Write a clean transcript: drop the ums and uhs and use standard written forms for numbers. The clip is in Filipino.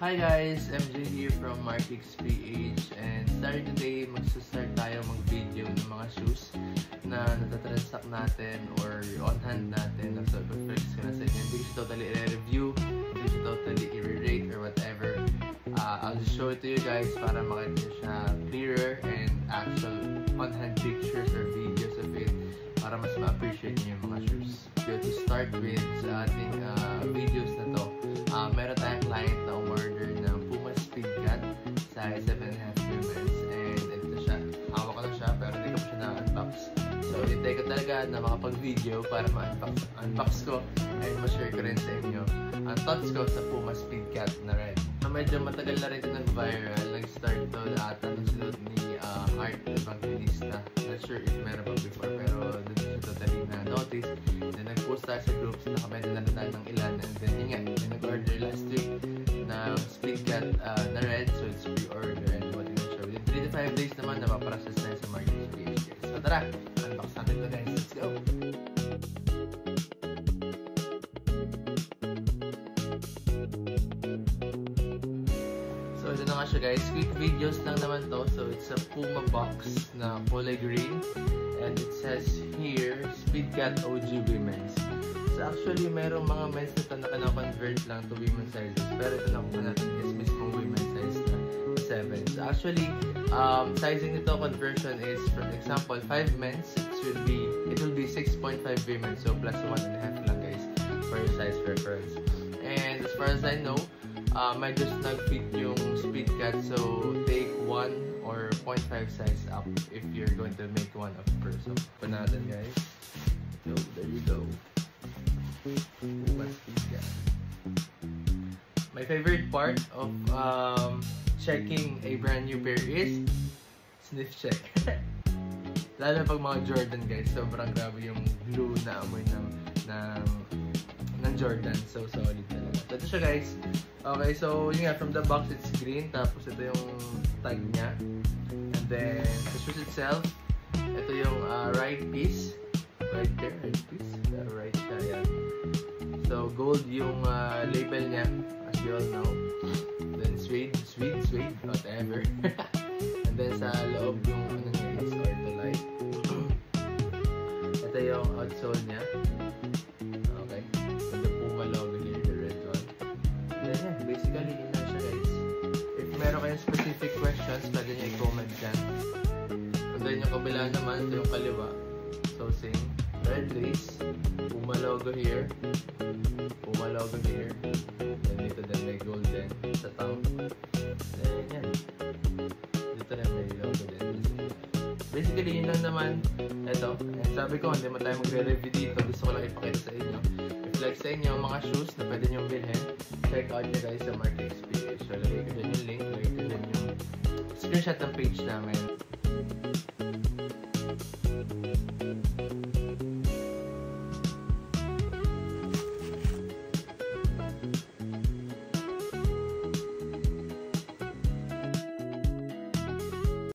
Hi guys, MJ here from Markix PH, and starting today, magsastart tayo mag-video ng mga shoes na natatransact natin or on hand natin. So, i-flex ko na sa inyo. Hindi ko siya totally i-review, hindi ko siya totally i-rate or whatever. I'll just show it to you guys para makita siya clearer and actual on hand pictures or videos of it para mas ma-appreciate niyo yung mga shoes. So, to start with sa ating videos na to, meron tayong client na umorder ng Puma Speedcat size 7.5 women's, and ito siya. Hawak ko na siya pero hindi ko siya na-unbox. So, hintay ko talaga na makapag-video para ma-unbox ko and ma-share ko rin sa inyo ang thoughts ko sa Puma Speedcat na red. Medyo matagal na rin ito nag-viral. Nag-start ito ata ng sunod ni Art Evangelista. Not sure if meron pa before pero doon siya totally na-notice. Then nag-post tayo sa groups, nakamenta na tayo ng ilan, and then yun nga, nag-order last week na Speedcat na red, so it's pre-order and waiting na siya. Within 3 to 5 days naman, napaprocess na sa Markix PH. So tara, unbox natin ito guys. Let's go! So ito na nga siya guys, quick videos lang naman to. So it's a Puma box na kulay green, and it says here, Speedcat OG Women's. So actually, merong mga men's na na-convert lang to women's sizes, pero ito lang po natin is mismong women's size na 7. So actually, sizing nito conversion is, for example, 5 men's, it will be 6.5 women, so plus 1.5 lang guys for your size preference. And as far as I know, may just nag-fit yung Speedcat, so take 1 or 0.5 size up if you're going to make one of per. So, pa natin guys. So, there you go. Speedcat. My favorite part of checking a brand new pair is sniff check. Lalo pag mga Jordan guys, sobrang grabe yung glue na amoy ng Jordan. So, solid talaga. So, ito siya guys. Okay, so yun nga, from the box it's green, tapos ito yung tag niya. And then, the shoes itself, ito yung right piece. Right there, right piece. Right siya, yan. So, gold yung label niya, as you all know. Then, suede, whatever. And then, sa loob yung ano niya is Ortolite. Ito yung outsole niya. Okay. So, the Puma logo here, the red one. And then, yeah, basically, yun lang siya guys. If meron kayong specific questions, pwede nyo i-comment dyan. And then, yung kabila naman, ito yung kaliwa. So, same. Red lace. Puma logo here. Puma logo here. Then, dito din may golden sa tongue. Then, yan. Dito rin may logo din. Basically, yun lang naman. Ito. And sabi ko, hindi mo tayo magre-review dito. Gusto ko lang ipakita sa inyo. Like sa inyo, mga shoes na pwede nyo bilhin, check out nyo guys sa Markix PH. So, lagay ko dyan yung link, lagay ko dyan yung screenshot ng page namin.